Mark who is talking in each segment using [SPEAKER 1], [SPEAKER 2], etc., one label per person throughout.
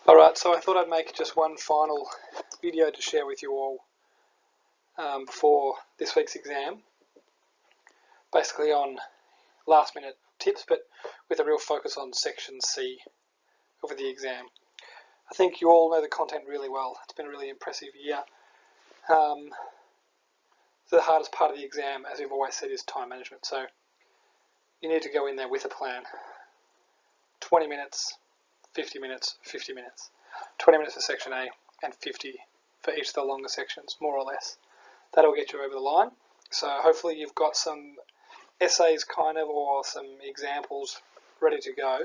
[SPEAKER 1] Alright, so I thought I'd make just one final video to share with you all before this week's exam. Basically on last minute tips, but with a real focus on section C of the exam. I think you all know the content really well. It's been a really impressive year. The hardest part of the exam, as we've always said, is time management. So you need to go in there with a plan. 20 minutes, 50 minutes, 50 minutes. 20 minutes for section A and 50 for each of the longer sections, more or less. That'll get you over the line. So hopefully you've got some essays or some examples ready to go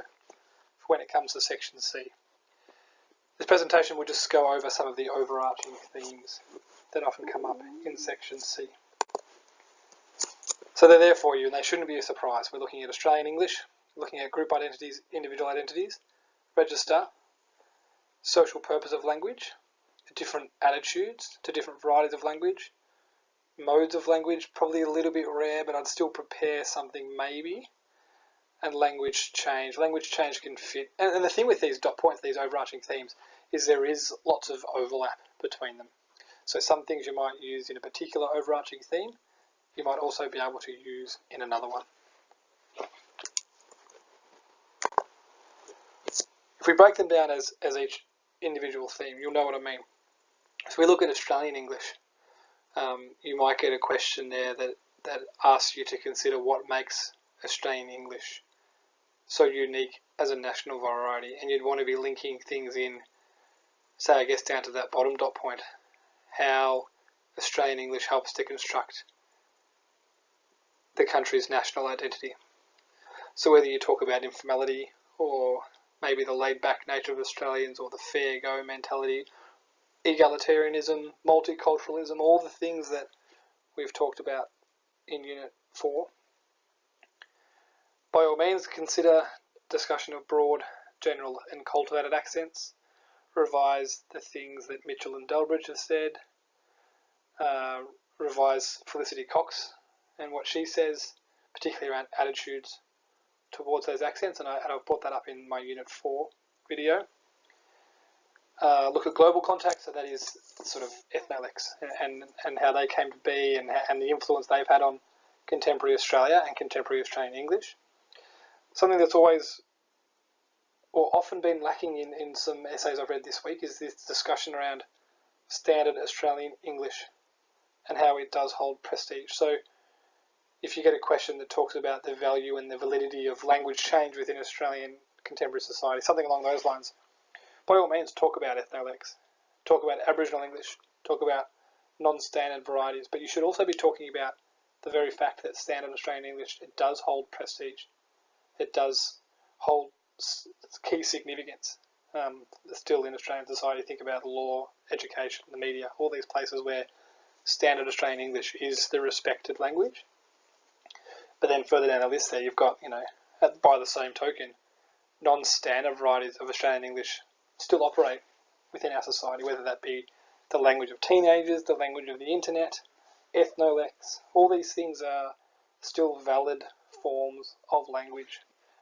[SPEAKER 1] for when it comes to section C. This presentation will just go over some of the overarching themes that often come up in section C. So they're there for you and they shouldn't be a surprise. We're looking at Australian English, looking at group identities, individual identities, register, social purpose of language, different attitudes to different varieties of language, modes of language, probably a little bit rare, but I'd still prepare something maybe, and language change. Language change can fit, and the thing with these dot points, these overarching themes, is there is lots of overlap between them. So some things you might use in a particular overarching theme, you might also be able to use in another one. If we break them down as each individual theme, you'll know what I mean. So we look at Australian English. You might get a question there that asks you to consider what makes Australian English so unique as a national variety, and you'd want to be linking things in, say, I guess down to that bottom dot point, how Australian English helps to construct the country's national identity. So whether you talk about informality or maybe the laid-back nature of Australians or the fair-go mentality, egalitarianism, multiculturalism, all the things that we've talked about in Unit 4. By all means, consider discussion of broad, general and cultivated accents. Revise the things that Mitchell and Delbridge have said. Revise Felicity Cox and what she says, particularly around attitudes towards those accents, and I've brought that up in my Unit 4 video. Look at global context, so that is sort of ethnolex and how they came to be and the influence they've had on contemporary Australia and contemporary Australian English. Something that's always or often been lacking in some essays I've read this week is this discussion around standard Australian English and how it does hold prestige. So if you get a question that talks about the value and the validity of language change within Australian contemporary society, something along those lines, by all means talk about ethnolex, talk about Aboriginal English, talk about non-standard varieties, but you should also be talking about the very fact that standard Australian English, it does hold prestige, it does hold key significance. Still in Australian society, think about law, education, the media, all these places where standard Australian English is the respected language. But then further down the list there, you've got, by the same token, non-standard varieties of Australian English still operate within our society, whether that be the language of teenagers, the language of the internet, ethnolex. All these things are still valid forms of language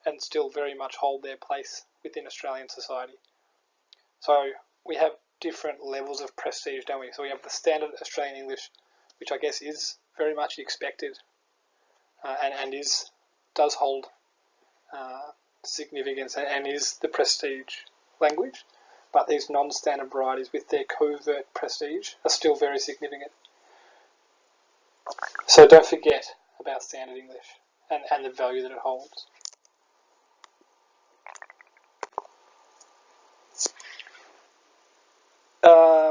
[SPEAKER 1] and still very much hold their place within Australian society. So we have different levels of prestige, don't we? So we have the standard Australian English, which I guess is very much expected and does hold significance and is the prestige language. But these non-standard varieties with their covert prestige are still very significant. So don't forget about standard English and the value that it holds.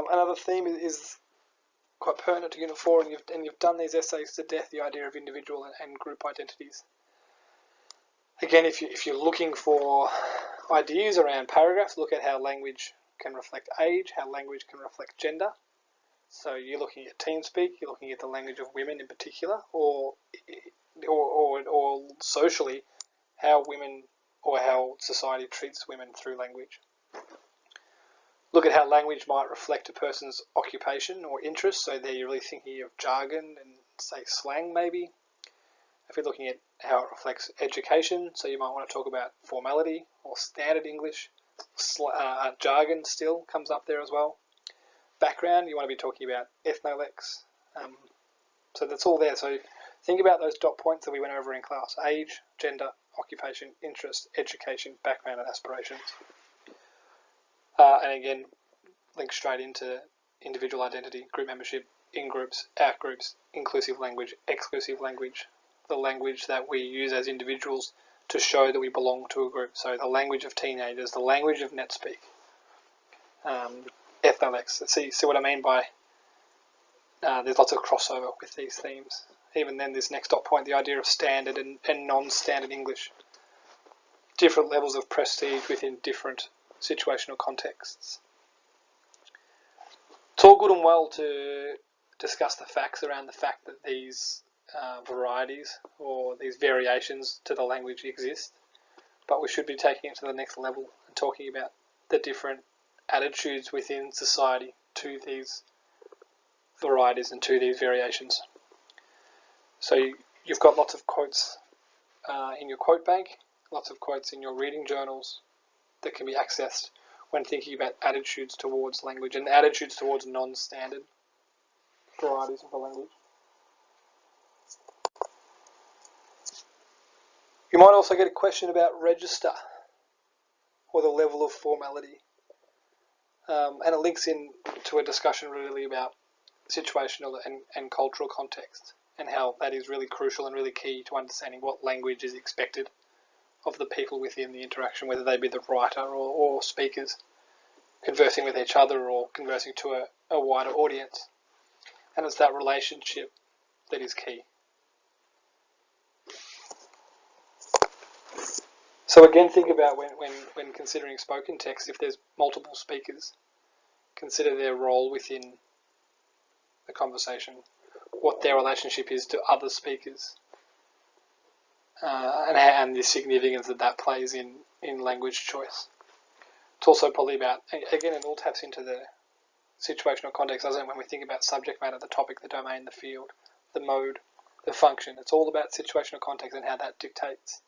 [SPEAKER 1] Another theme is quite pertinent to Unit 4, and you've done these essays to death, the idea of individual and group identities. Again, if you're looking for ideas around paragraphs, look at how language can reflect age, how language can reflect gender. So you're looking at TeamSpeak, you're looking at the language of women in particular, or socially, how women or how society treats women through language. Look at how language might reflect a person's occupation or interest. So there you're really thinking of jargon and, say, slang maybe. If you're looking at how it reflects education, so you might want to talk about formality or standard English, jargon still comes up there as well. Background, you want to be talking about ethnolex. So that's all there. So think about those dot points that we went over in class: age, gender, occupation, interest, education, background, and aspirations. And again, link straight into individual identity, group membership, in-groups, out-groups, inclusive language, exclusive language, the language that we use as individuals to show that we belong to a group. So the language of teenagers, the language of NetSpeak, ethnolex. See what I mean by there's lots of crossover with these themes. Even then, this next dot point, the idea of standard and non-standard English. Different levels of prestige within different situational contexts. It's all good and well to discuss the facts around the fact that these varieties or these variations to the language exist, but we should be taking it to the next level and talking about the different attitudes within society to these varieties and to these variations. So you've got lots of quotes in your quote bank, lots of quotes in your reading journals that can be accessed when thinking about attitudes towards language and attitudes towards non-standard varieties of the language. You might also get a question about register or the level of formality. And it links in to a discussion really about situational and cultural context and how that is really crucial and really key to understanding what language is expected of the people within the interaction, whether they be the writer or speakers conversing with each other or conversing to a wider audience. And it's that relationship that is key. So again, think about when considering spoken text, if there's multiple speakers, consider their role within the conversation, what their relationship is to other speakers, and the significance that plays in language choice. It's also probably about, again, it all taps into the situational context, doesn't it? When we think about subject matter, the topic, the domain, the field, the mode, the function, it's all about situational context and how that dictates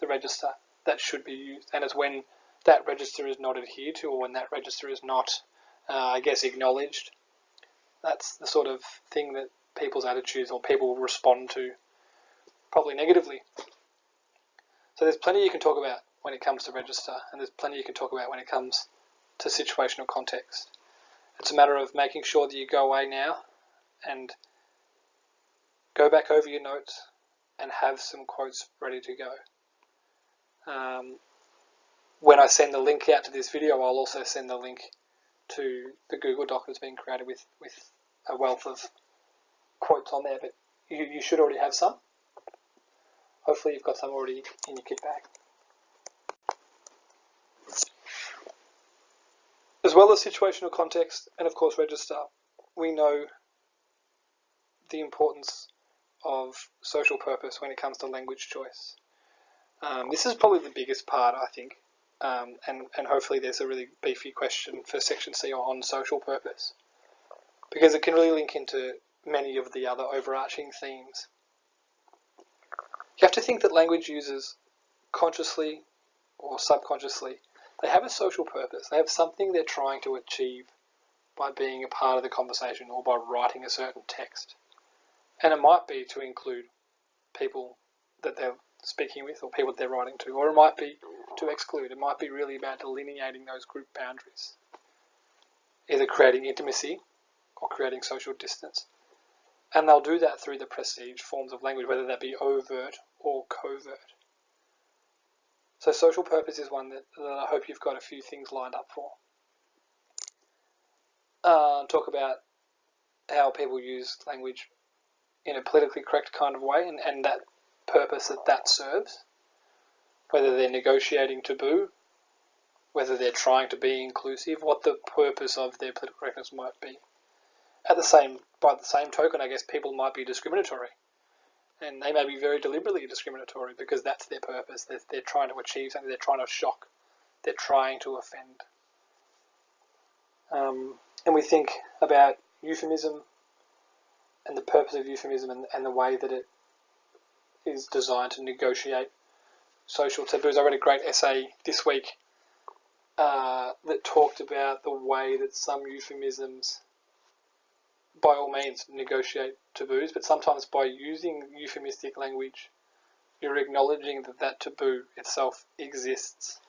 [SPEAKER 1] the register that should be used. And it's when that register is not adhered to, or when that register is not, acknowledged, that's the sort of thing that people's attitudes or people respond to, probably negatively. So there's plenty you can talk about when it comes to register, and there's plenty you can talk about when it comes to situational context. It's a matter of making sure that you go away now and go back over your notes and have some quotes ready to go. When I send the link out to this video, I'll also send the link to the Google Doc that's been created with a wealth of quotes on there, but you should already have some. Hopefully you've got some already in your kit bag. As well as situational context and of course register, we know the importance of social purpose when it comes to language choice. This is probably the biggest part, I think, and hopefully there's a really beefy question for Section C on social purpose, because it can really link into many of the other overarching themes. You have to think that language users, consciously or subconsciously, they have a social purpose. They have something they're trying to achieve by being a part of the conversation or by writing a certain text. And it might be to include people that they're speaking with or people that they're writing to, or it might be to exclude. It might be really about delineating those group boundaries, either creating intimacy or creating social distance. And they'll do that through the prestige forms of language, whether that be overt or covert. So social purpose is one that I hope you've got a few things lined up for. Talk about how people use language in a politically correct kind of way and that purpose that serves, whether they're negotiating taboo, whether they're trying to be inclusive, what the purpose of their political correctness might be. By the same token, I guess people might be discriminatory, and they may be very deliberately discriminatory because that's their purpose. They're trying to achieve something, they're trying to shock, they're trying to offend. And we think about euphemism and the purpose of euphemism and the way that it is designed to negotiate social taboos. I read a great essay this week that talked about the way that some euphemisms, by all means, negotiate taboos, but sometimes by using euphemistic language, you're acknowledging that that taboo itself exists.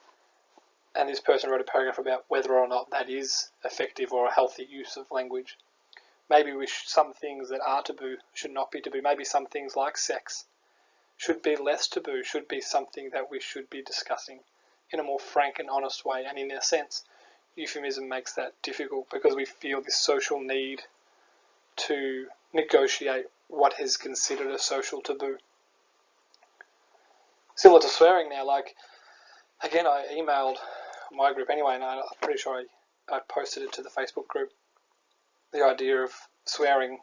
[SPEAKER 1] And this person wrote a paragraph about whether or not that is effective or a healthy use of language. Maybe some things that are taboo should not be taboo. Maybe some things like sex should be less taboo, should be something that we should be discussing in a more frank and honest way. And in a sense, euphemism makes that difficult because we feel this social need to negotiate what is considered a social taboo. Similar to swearing now, like, again, I emailed my group anyway, and I'm pretty sure I posted it to the Facebook group. The idea of swearing,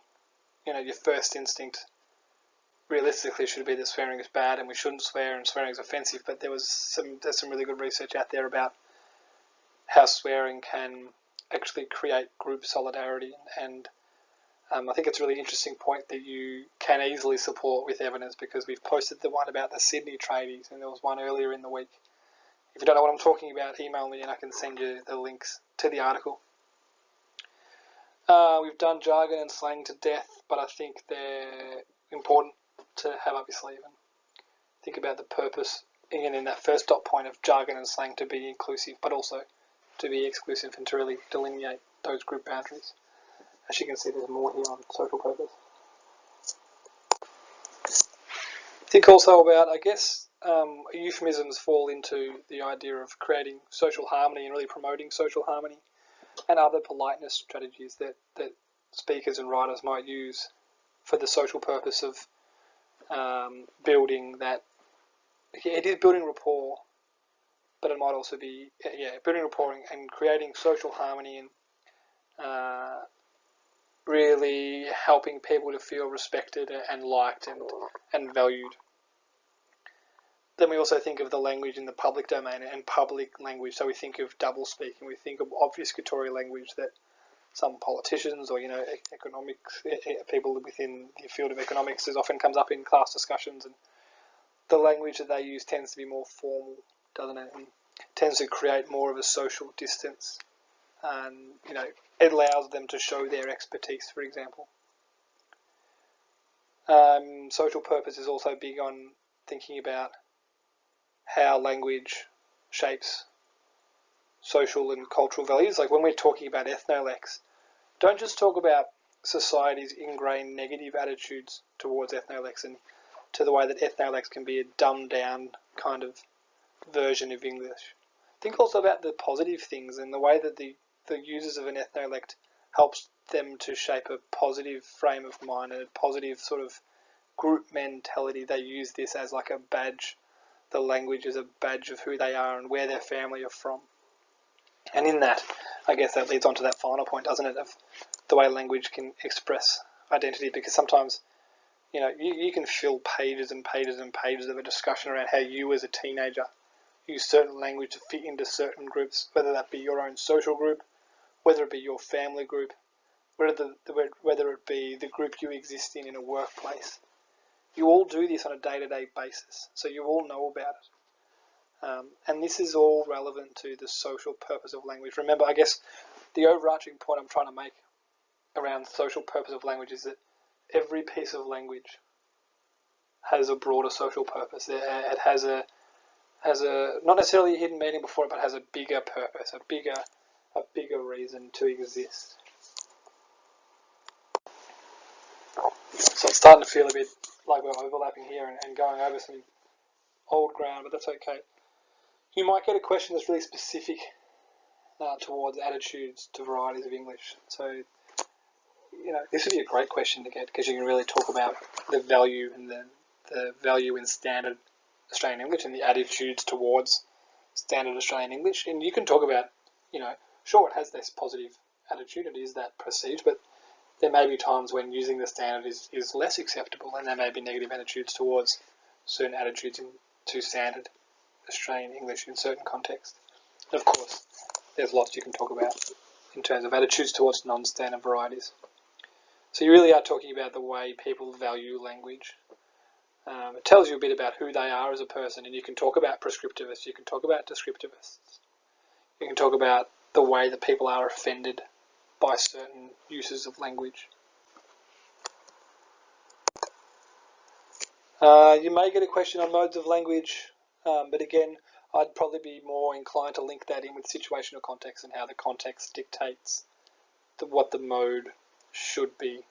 [SPEAKER 1] your first instinct realistically should be that swearing is bad and we shouldn't swear and swearing is offensive, but there's some really good research out there about how swearing can actually create group solidarity, and I think it's a really interesting point that you can easily support with evidence, because we've posted the one about the Sydney tradies and there was one earlier in the week. If you don't know what I'm talking about, email me and I can send you the links to the article. We've done jargon and slang to death, but I think they're important to have up your sleeve and think about the purpose, again, in that first dot point of jargon and slang to be inclusive, but also to be exclusive and to really delineate those group boundaries. As you can see, there's more here on social purpose. Think also about, I guess, euphemisms fall into the idea of creating social harmony and really promoting social harmony, and other politeness strategies that speakers and writers might use for the social purpose of building that. It is building rapport, but it might also be building rapport and creating social harmony and really helping people to feel respected and liked and valued. Then we also think of the language in the public domain and public language. So we think of double speaking, we think of obfuscatory language that some politicians or economics people within the field of economics often comes up in class discussions, and the language that they use tends to be more formal, doesn't it? And tends to create more of a social distance, and it allows them to show their expertise, for example. Social purpose is also big on thinking about how language shapes social and cultural values. Like when we're talking about ethnolex, don't just talk about society's ingrained negative attitudes towards ethnolex and to the way that ethnolex can be a dumbed down kind of version of English. Think also about the positive things and the way that the users of an ethnolect helps them to shape a positive frame of mind and a positive sort of group mentality. They use this as like a badge, the language as a badge of who they are and where their family are from. And in that, I guess that leads on to that final point, doesn't it, of the way language can express identity, because sometimes, you can fill pages and pages and pages of a discussion around how you as a teenager use certain language to fit into certain groups, whether that be your own social group, whether it be your family group, whether it be the group you exist in a workplace. You all do this on a day-to-day basis, so you all know about it. And this is all relevant to the social purpose of language. Remember, I guess the overarching point I'm trying to make around social purpose of language is that every piece of language has a broader social purpose. It has a not necessarily a hidden meaning before it, but has a bigger purpose, a bigger reason to exist. So it's starting to feel a bit like we're overlapping here and going over some old ground, but that's okay. You might get a question that's really specific towards attitudes to varieties of English. So, this would be a great question to get, because you can really talk about the value and the value in standard Australian English and the attitudes towards standard Australian English. And you can talk about, sure, it has this positive attitude, it is that perceived, but there may be times when using the standard is less acceptable, and there may be negative attitudes towards certain attitudes to standard Australian English in certain contexts. And of course, there's lots you can talk about in terms of attitudes towards non-standard varieties. So you really are talking about the way people value language. It tells you a bit about who they are as a person, and you can talk about prescriptivists, you can talk about descriptivists, you can talk about the way that people are offended by certain uses of language. You may get a question on modes of language, but again, I'd probably be more inclined to link that in with situational context and how the context dictates what the mode should be,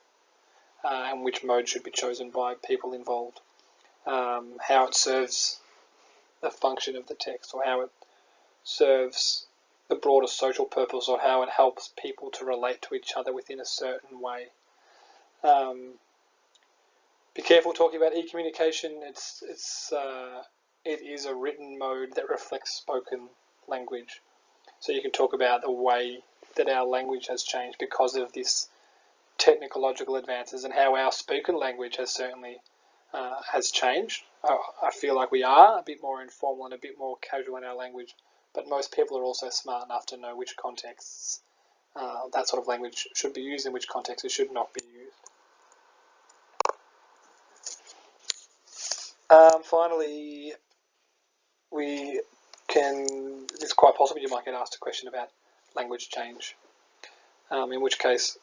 [SPEAKER 1] and which mode should be chosen by people involved, how it serves the function of the text, or how it serves the broader social purpose, or how it helps people to relate to each other within a certain way. Be careful talking about e-communication. It is a written mode that reflects spoken language. So you can talk about the way that our language has changed because of this technological advances, and how our spoken language has certainly has changed. I feel like we are a bit more informal and a bit more casual in our language, but most people are also smart enough to know which contexts that sort of language should be used and which contexts it should not be used. Finally, it's quite possible you might get asked a question about language change, in which case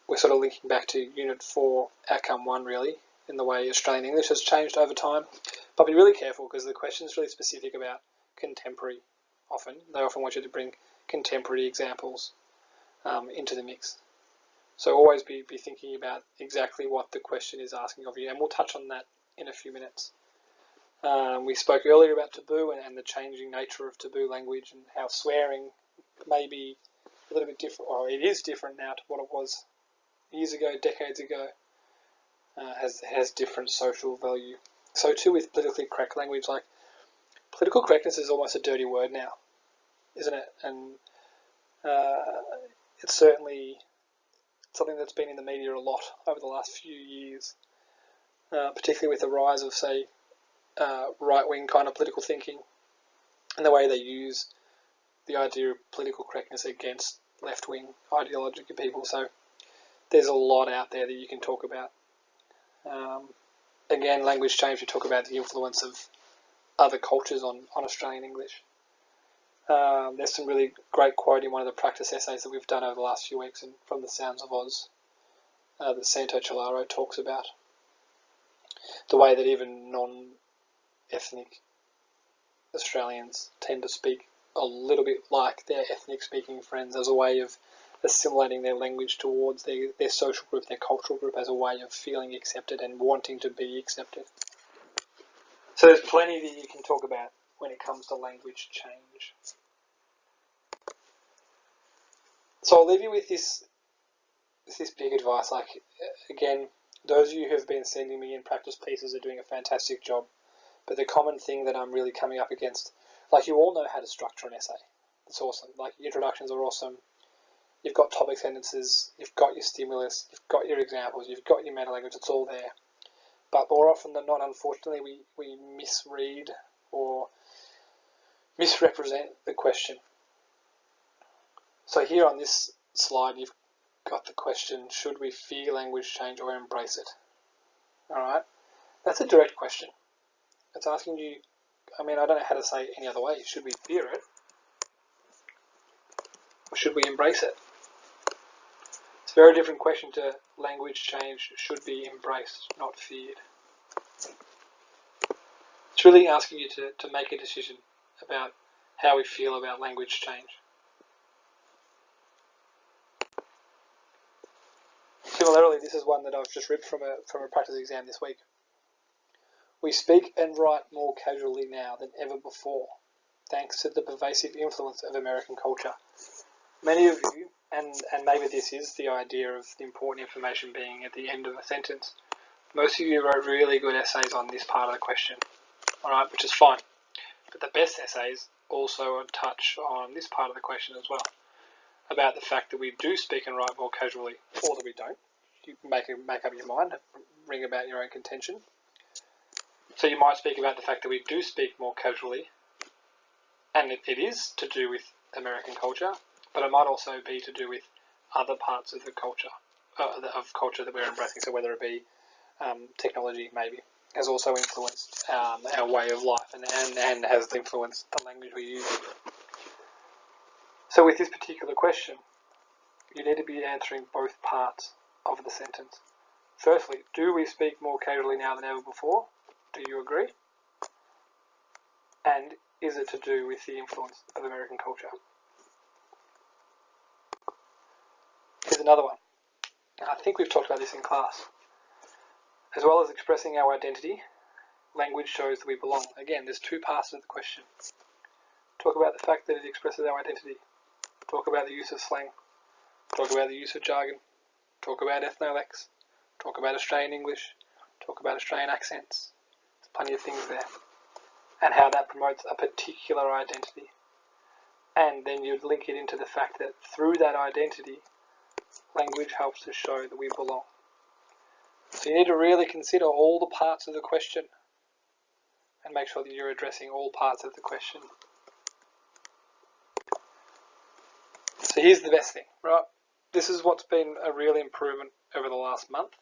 [SPEAKER 1] we're sort of linking back to Unit 4, Outcome 1 really, in the way Australian English has changed over time. But be really careful, because the question is really specific about contemporary often. They often want you to bring contemporary examples into the mix. So always be thinking about exactly what the question is asking of you, and we'll touch on that in a few minutes. We spoke earlier about taboo and the changing nature of taboo language, and how swearing may be a little bit different, or it is different now to what it was years ago, decades ago, has different social value. So too with politically correct language. Like, political correctness is almost a dirty word now, isn't it? And it's certainly something that's been in the media a lot over the last few years, particularly with the rise of, say, right-wing kind of political thinking, and the way they use the idea of political correctness against left-wing ideological people. So there's a lot out there that you can talk about. Again, language change, we talk about the influence of other cultures on Australian English. There's some really great quote in one of the practice essays that we've done over the last few weeks, and from the Sounds of Oz, that Santo Chilaro talks about the way that even non-ethnic Australians tend to speak a little bit like their ethnic speaking friends, as a way of assimilating their language towards their social group, their cultural group, as a way of feeling accepted and wanting to be accepted. So there's plenty that you can talk about when it comes to language change. So I'll leave you with this big advice. Like, again, those of you who have been sending me in practice pieces are doing a fantastic job. But the common thing that I'm really coming up against, like, you all know how to structure an essay. It's awesome. Like, introductions are awesome. You've got topic sentences, you've got your stimulus, you've got your examples, you've got your meta language, it's all there. But more often than not, unfortunately, we misread or misrepresent the question. So here on this slide, you've got the question, should we fear language change or embrace it? Alright? That's a direct question. It's asking you, I mean, I don't know how to say it any other way. Should we fear it? Or should we embrace it? It's a very different question to language change should be embraced, not feared. It's really asking you to make a decision about how we feel about language change. Similarly, this is one that I've just ripped from a practice exam this week. We speak and write more casually now than ever before, thanks to the pervasive influence of American culture. Many of you, and maybe this is the idea of the important information being at the end of a sentence, most of you wrote really good essays on this part of the question, alright, which is fine. But the best essays also touch on this part of the question as well, about the fact that we do speak and write more casually, or that we don't. You make up your mind, bring about your own contention. So you might speak about the fact that we do speak more casually, and it is to do with American culture, but it might also be to do with other parts of the culture, culture that we're embracing. So whether it be technology, maybe, has also influenced our way of life, and has influenced the language we use. So with this particular question, you need to be answering both parts of the sentence. Firstly, do we speak more casually now than ever before? Do you agree? And is it to do with the influence of American culture? Here's another one. I think we've talked about this in class. As well as expressing our identity, language shows that we belong. Again, there's two parts of the question. Talk about the fact that it expresses our identity. Talk about the use of slang. Talk about the use of jargon. Talk about ethnolex. Talk about Australian English. Talk about Australian accents. There's plenty of things there. And how that promotes a particular identity. And then you'd link it into the fact that through that identity, language helps to show that we belong. So you need to really consider all the parts of the question and make sure that you're addressing all parts of the question. So here's the best thing, right? This is what's been a real improvement over the last month,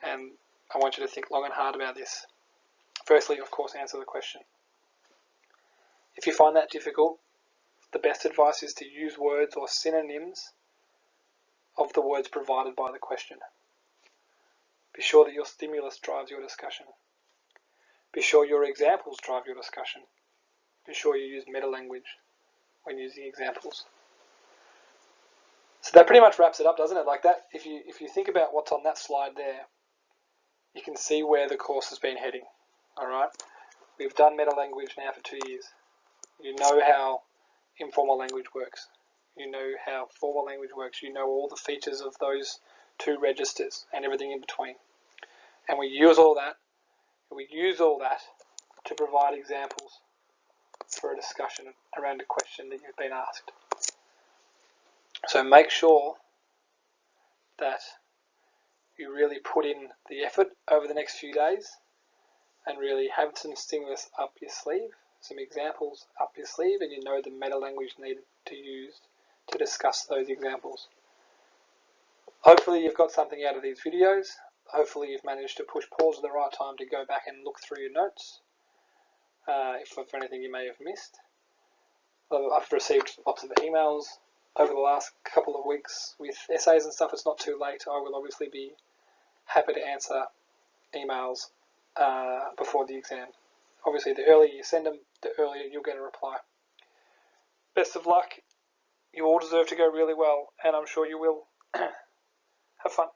[SPEAKER 1] and I want you to think long and hard about this. Firstly, of course, answer the question. If you find that difficult, the best advice is to use words or synonyms of the words provided by the question. Be sure that your stimulus drives your discussion. Be sure your examples drive your discussion. Be sure you use meta-language when using examples. So that pretty much wraps it up, doesn't it? Like that, if you think about what's on that slide there, you can see where the course has been heading. Alright? We've done meta-language now for 2 years. You know how informal language works. You know how formal language works. You know all the features of those two registers and everything in between. And we use all that to provide examples for a discussion around a question that you've been asked. So make sure that you really put in the effort over the next few days and really have some stimulus up your sleeve, some examples up your sleeve, and you know the meta language needed to use to discuss those examples. Hopefully you've got something out of these videos. Hopefully you've managed to push pause at the right time to go back and look through your notes, if for anything you may have missed. I've received lots of emails over the last couple of weeks with essays and stuff. It's not too late. I will obviously be happy to answer emails before the exam. Obviously, the earlier you send them, the earlier you'll get a reply. Best of luck. You all deserve to go really well, and I'm sure you will. Have fun.